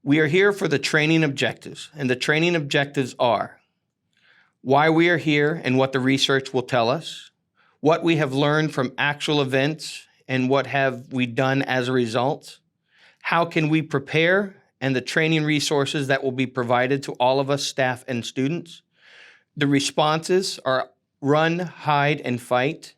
We are here for the training objectives, and the training objectives are why we are here and what the research will tell us, what we have learned from actual events and what have we done as a result, how can we prepare, and the training resources that will be provided to all of us, staff and students. The responses are run, hide, and fight,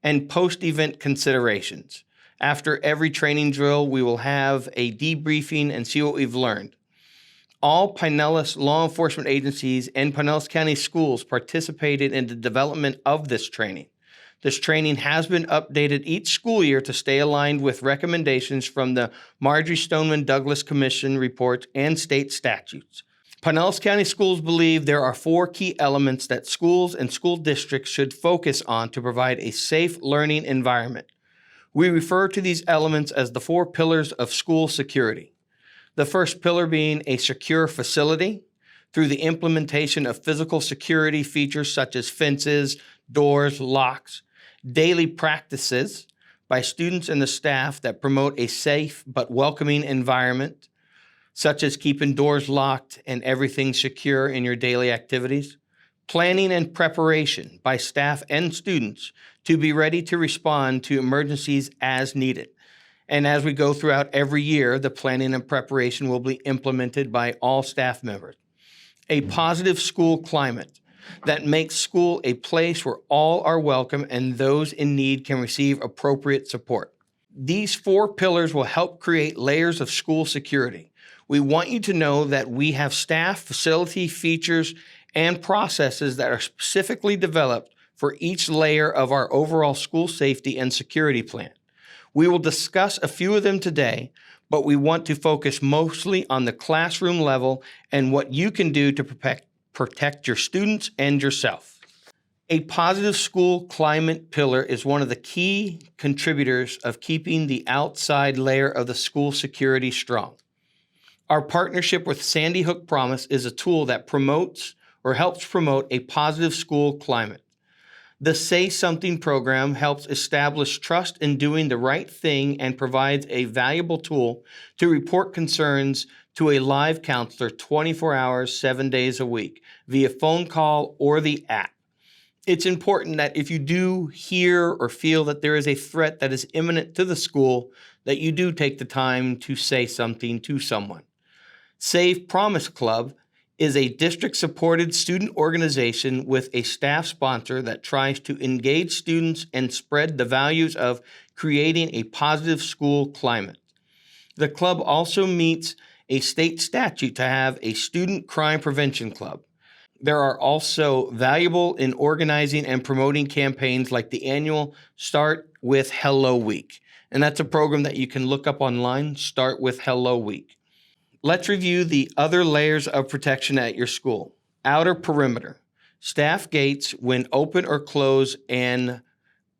and post-event considerations. After every training drill, we will have a debriefing and see what we've learned. All Pinellas law enforcement agencies and Pinellas County schools participated in the development of this training. This training has been updated each school year to stay aligned with recommendations from the Marjory Stoneman Douglas Commission report and state statutes. Pinellas County Schools believe there are 4 key elements that schools and school districts should focus on to provide a safe learning environment. We refer to these elements as the 4 pillars of school security. The first pillar being a secure facility through the implementation of physical security features such as fences, doors, locks, daily practices by students and the staff that promote a safe but welcoming environment, such as keeping doors locked and everything secure in your daily activities. Planning and preparation by staff and students to be ready to respond to emergencies as needed. And as we go throughout every year, the planning and preparation will be implemented by all staff members. A positive school climate that makes school a place where all are welcome and those in need can receive appropriate support. These 4 pillars will help create layers of school security. We want you to know that we have staff, facility, features, and processes that are specifically developed for each layer of our overall school safety and security plan. We will discuss a few of them today, but we want to focus mostly on the classroom level and what you can do to protect your students and yourself. A positive school climate pillar is one of the key contributors of keeping the outside layer of the school security strong. Our partnership with Sandy Hook Promise is a tool that promotes or helps promote a positive school climate. The Say Something program helps establish trust in doing the right thing and provides a valuable tool to report concerns to a live counselor 24 hours, 7 days a week via phone call or the app. It's important that if you do hear or feel that there is a threat that is imminent to the school, that you do take the time to say something to someone. Save Promise Club is a district-supported student organization with a staff sponsor that tries to engage students and spread the values of creating a positive school climate. The club also meets a state statute to have a student crime prevention club. There are also valuable in organizing and promoting campaigns like the annual Start with Hello Week. And that's a program that you can look up online, Start with Hello Week. Let's review the other layers of protection at your school. Outer perimeter, staff gates when open or close, and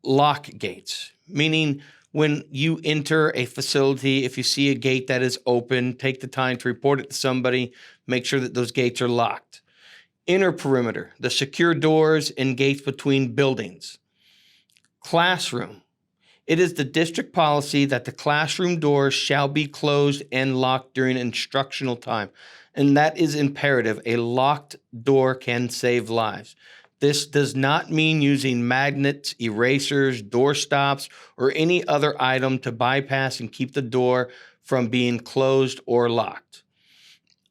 lock gates, meaning when you enter a facility, if you see a gate that is open, take the time to report it to somebody, make sure that those gates are locked. Inner perimeter, the secure doors and gates between buildings. Classroom. It is the district policy that the classroom doors shall be closed and locked during instructional time, and that is imperative. A locked door can save lives. This does not mean using magnets, erasers, door stops, or any other item to bypass and keep the door from being closed or locked.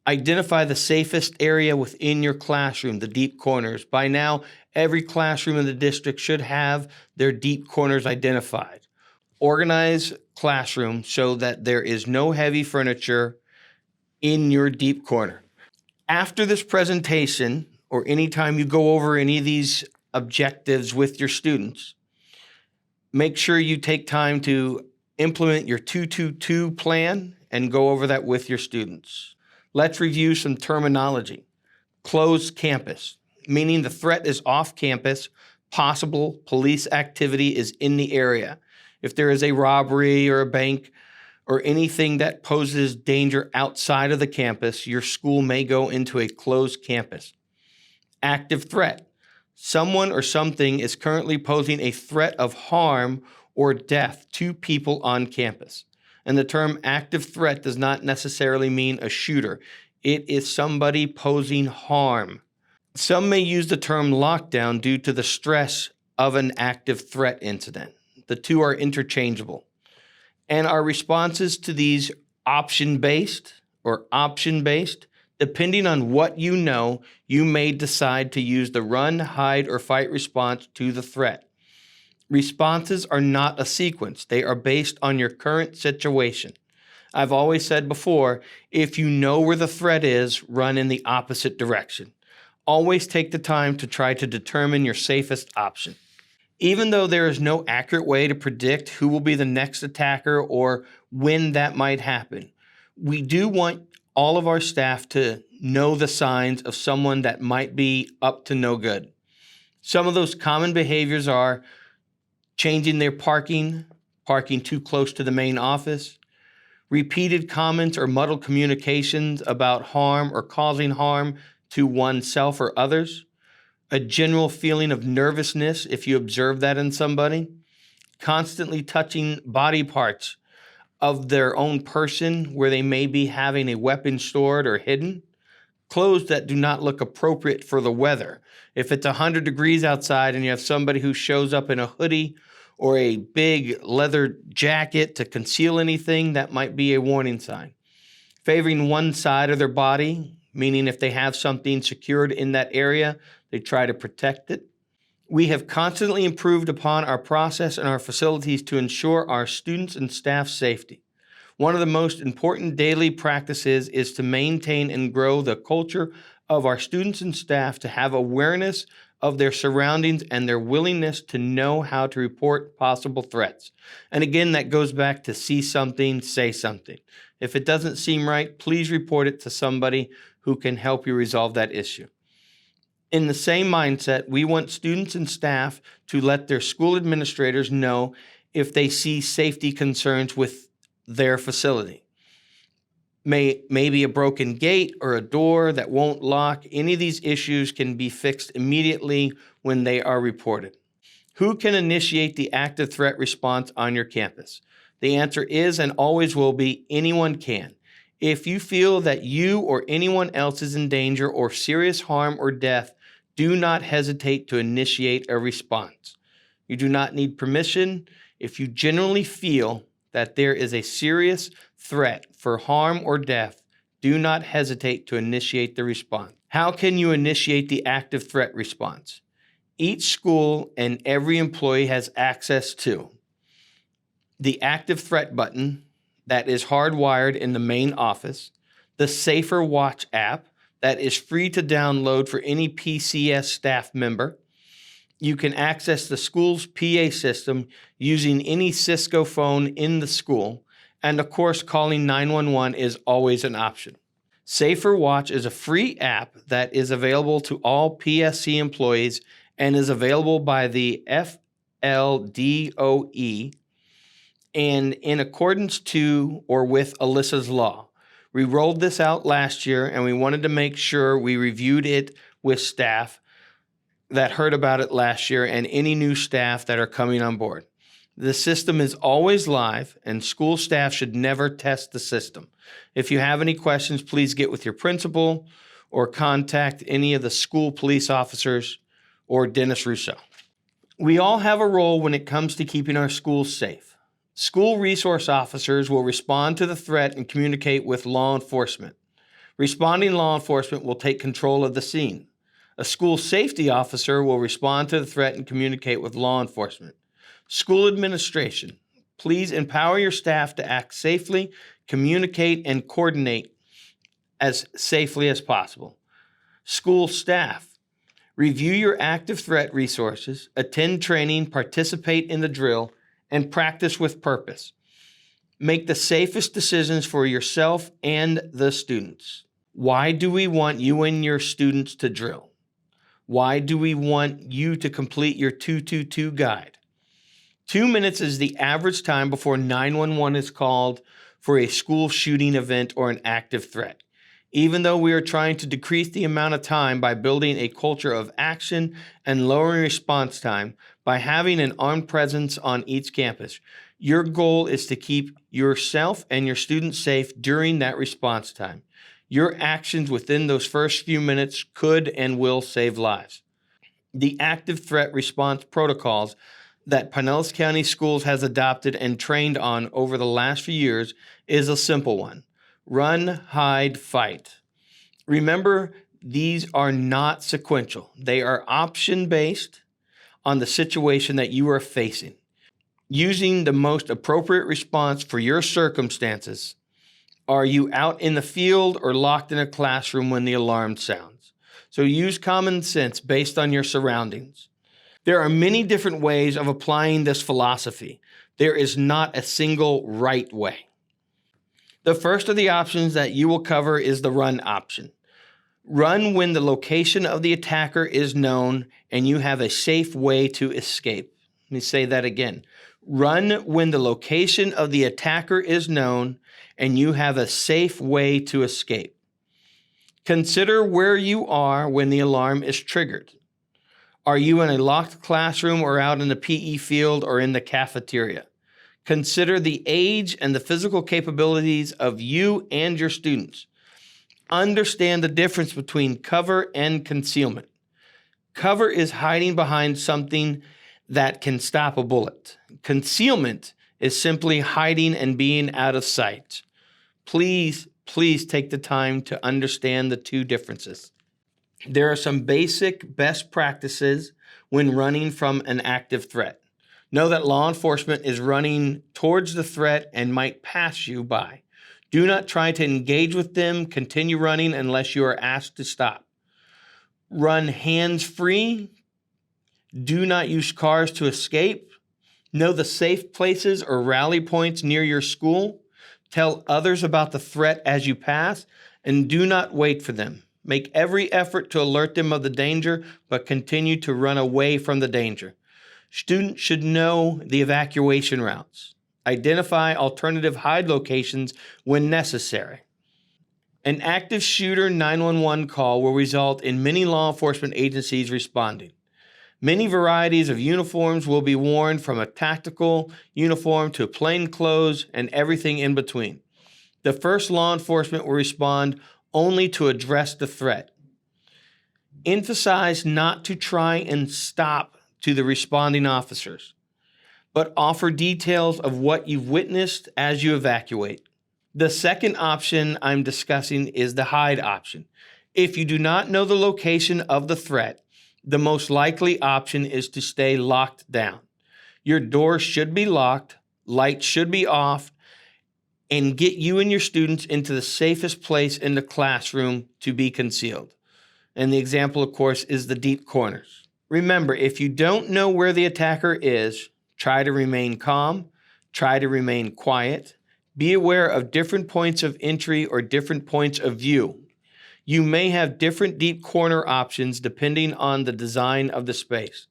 Identify the safest area within your classroom, the deep corners. By now, every classroom in the district should have their deep corners identified. Organize classroom so that there is no heavy furniture in your deep corner. After this presentation, or anytime you go over any of these objectives with your students, make sure you take time to implement your 222 plan and go over that with your students. Let's review some terminology. Closed campus, meaning the threat is off campus, possible police activity is in the area. If there is a robbery or a bank or anything that poses danger outside of the campus, your school may go into a closed campus. Active threat. Someone or something is currently posing a threat of harm or death to people on campus. And the term active threat does not necessarily mean a shooter. It is somebody posing harm. Some may use the term lockdown due to the stress of an active threat incident. The two are interchangeable. And our responses to these option-based. Depending on what you know, you may decide to use the run, hide, or fight response to the threat. Responses are not a sequence. They are based on your current situation. I've always said before, if you know where the threat is, run in the opposite direction. Always take the time to try to determine your safest option. Even though there is no accurate way to predict who will be the next attacker or when that might happen, we do want all of our staff to know the signs of someone that might be up to no good. Some of those common behaviors are changing their parking too close to the main office, repeated comments or muddled communications about harm or causing harm to oneself or others, a general feeling of nervousness if you observe that in somebody, constantly touching body parts of their own person where they may be having a weapon stored or hidden, clothes that do not look appropriate for the weather. If it's 100 degrees outside and you have somebody who shows up in a hoodie or a big leather jacket to conceal anything, that might be a warning sign. Favoring one side of their body, meaning if they have something secured in that area, they try to protect it. We have constantly improved upon our process and our facilities to ensure our students and staff safety. One of the most important daily practices is to maintain and grow the culture of our students and staff to have awareness of their surroundings and their willingness to know how to report possible threats. And again, that goes back to see something, say something. If it doesn't seem right, please report it to somebody who can help you resolve that issue. In the same mindset, we want students and staff to let their school administrators know if they see safety concerns with their facility. Maybe a broken gate or a door that won't lock. Any of these issues can be fixed immediately when they are reported. Who can initiate the active threat response on your campus? The answer is and always will be anyone can. If you feel that you or anyone else is in danger or serious harm or death, do not hesitate to initiate a response. You do not need permission. If you genuinely feel that there is a serious threat for harm or death, do not hesitate to initiate the response. How can you initiate the active threat response? Each school and every employee has access to the active threat button that is hardwired in the main office, the Safer Watch app that is free to download for any PCS staff member. You can access the school's PA system using any Cisco phone in the school. And of course, calling 911 is always an option. Safer Watch is a free app that is available to all PSC employees and is available by the FLDOE and in accordance to or with Alyssa's Law. We rolled this out last year and we wanted to make sure we reviewed it with staff that heard about it last year and any new staff that are coming on board. The system is always live and school staff should never test the system. If you have any questions, please get with your principal or contact any of the school police officers or Dennis Rousseau. We all have a role when it comes to keeping our schools safe. School resource officers will respond to the threat and communicate with law enforcement. Responding law enforcement will take control of the scene. A school safety officer will respond to the threat and communicate with law enforcement. School administration, please empower your staff to act safely, communicate, and coordinate as safely as possible. School staff, review your active threat resources, attend training, participate in the drill, and practice with purpose. Make the safest decisions for yourself and the students. Why do we want you and your students to drill? Why do we want you to complete your 222 guide? 2 minutes is the average time before 911 is called for a school shooting event or an active threat. Even though we are trying to decrease the amount of time by building a culture of action and lowering response time by having an armed presence on each campus, Your goal is to keep yourself and your students safe during that response time. Your actions within those first few minutes could and will save lives. The active threat response protocols that Pinellas County Schools has adopted and trained on over the last few years is a simple one. Run, hide, fight. Remember, these are not sequential. They are option-based on the situation that you are facing, using the most appropriate response for your circumstances. Are you out in the field or locked in a classroom when the alarm sounds? So use common sense based on your surroundings. There are many different ways of applying this philosophy. There is not a single right way. The first of the options that you will cover is the run option. Run when the location of the attacker is known and you have a safe way to escape. Let me say that again. Run when the location of the attacker is known and you have a safe way to escape. Consider where you are when the alarm is triggered. Are you in a locked classroom or out in the PE field or in the cafeteria? Consider the age and the physical capabilities of you and your students. Understand the difference between cover and concealment. Cover is hiding behind something that can stop a bullet. Concealment is simply hiding and being out of sight. Please take the time to understand the two differences. There are some basic best practices when running from an active threat. Know that law enforcement is running towards the threat and might pass you by. Do not try to engage with them. Continue running unless you are asked to stop. Run hands-free. Do not use cars to escape. Know the safe places or rally points near your school. Tell others about the threat as you pass, and do not wait for them. Make every effort to alert them of the danger, but continue to run away from the danger. Students should know the evacuation routes. Identify alternative hide locations when necessary. An active shooter 911 call will result in many law enforcement agencies responding. Many varieties of uniforms will be worn, from a tactical uniform to plain clothes and everything in between. The first law enforcement will respond only to address the threat. Emphasize not to try and stop to the responding officers, but offer details of what you've witnessed as you evacuate. The second option I'm discussing is the hide option. If you do not know the location of the threat, the most likely option is to stay locked down. Your door should be locked, lights should be off, and get you and your students into the safest place in the classroom to be concealed. And the example, of course, is the deep corners. Remember, if you don't know where the attacker is, try to remain calm, try to remain quiet. Be aware of different points of entry or different points of view. You may have different deep corner options depending on the design of the space.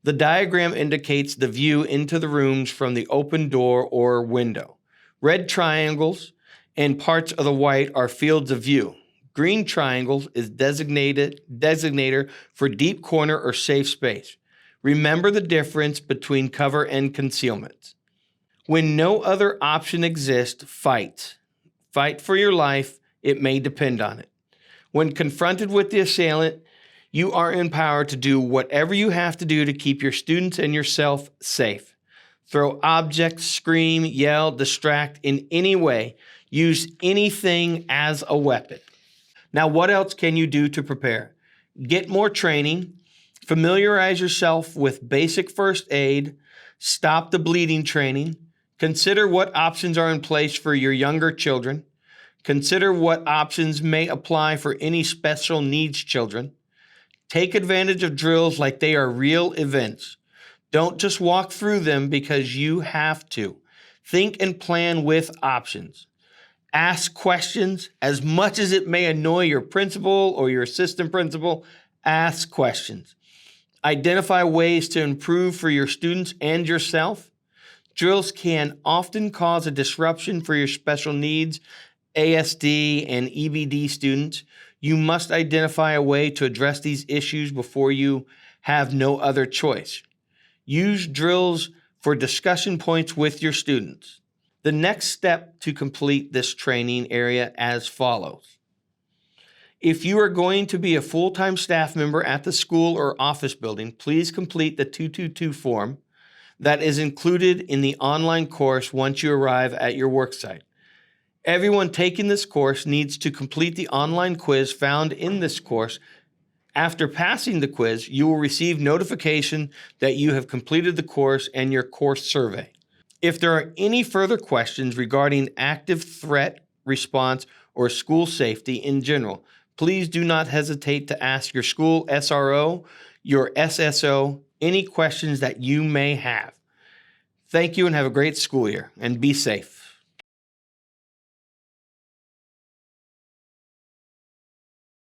The diagram indicates the view into the rooms from the open door or window. Red triangles and parts of the white are fields of view. Green triangles is designator for deep corner or safe space. Remember the difference between cover and concealment. When no other option exists, fight. Fight for your life. It may depend on it. When confronted with the assailant, you are empowered to do whatever you have to do to keep your students and yourself safe. Throw objects, scream, yell, distract in any way. Use anything as a weapon. Now, what else can you do to prepare? Get more training. Familiarize yourself with basic first aid. Stop the bleeding training. Consider what options are in place for your younger children. Consider what options may apply for any special needs children. Take advantage of drills like they are real events. Don't just walk through them because you have to. Think and plan with options. Ask questions. As much as it may annoy your principal or your assistant principal, ask questions. Identify ways to improve for your students and yourself. Drills can often cause a disruption for your special needs, ASD, and EBD students. You must identify a way to address these issues before you have no other choice. Use drills for discussion points with your students. The next step to complete this training area as follows. If you are going to be a full-time staff member at the school or office building, please complete the 222 form that is included in the online course once you arrive at your worksite. Everyone taking this course needs to complete the online quiz found in this course. After passing the quiz, you will receive notification that you have completed the course and your course survey. If there are any further questions regarding active threat response or school safety in general, please do not hesitate to ask your school SRO, your SSO, any questions that you may have. Thank you and have a great school year, and be safe.